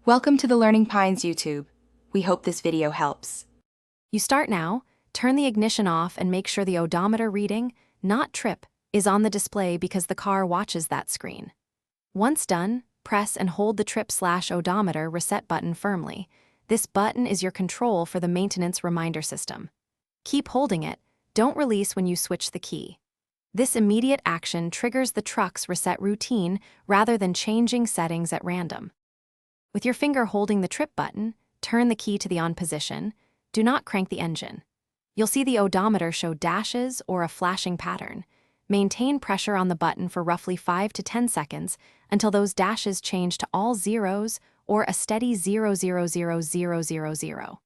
Welcome to the Learning Pines YouTube. We hope this video helps. You start now, turn the ignition off and make sure the odometer reading, not trip, is on the display because the car watches that screen. Once done, press and hold the trip/odometer reset button firmly. This button is your control for the maintenance reminder system. Keep holding it, don't release when you switch the key. This immediate action triggers the truck's reset routine rather than changing settings at random. With your finger holding the trip button, turn the key to the on position. Do not crank the engine. You'll see the odometer show dashes or a flashing pattern. Maintain pressure on the button for roughly 5 to 10 seconds until those dashes change to all zeros or a steady 000000.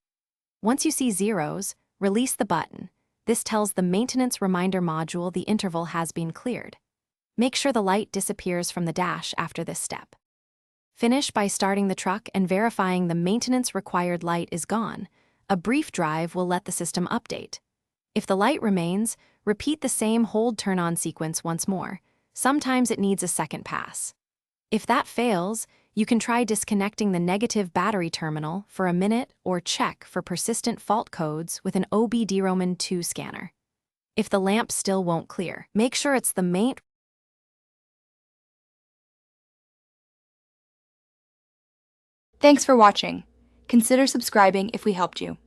Once you see zeros, release the button. This tells the maintenance reminder module the interval has been cleared. Make sure the light disappears from the dash after this step. Finish by starting the truck and verifying the maintenance required light is gone. A brief drive will let the system update. If the light remains, repeat the same hold turn-on sequence once more. Sometimes it needs a second pass. If that fails, you can try disconnecting the negative battery terminal for a minute or check for persistent fault codes with an OBDROMAN 2 scanner. If the lamp still won't clear, make sure it's the main. Thanks for watching. Consider subscribing if we helped you.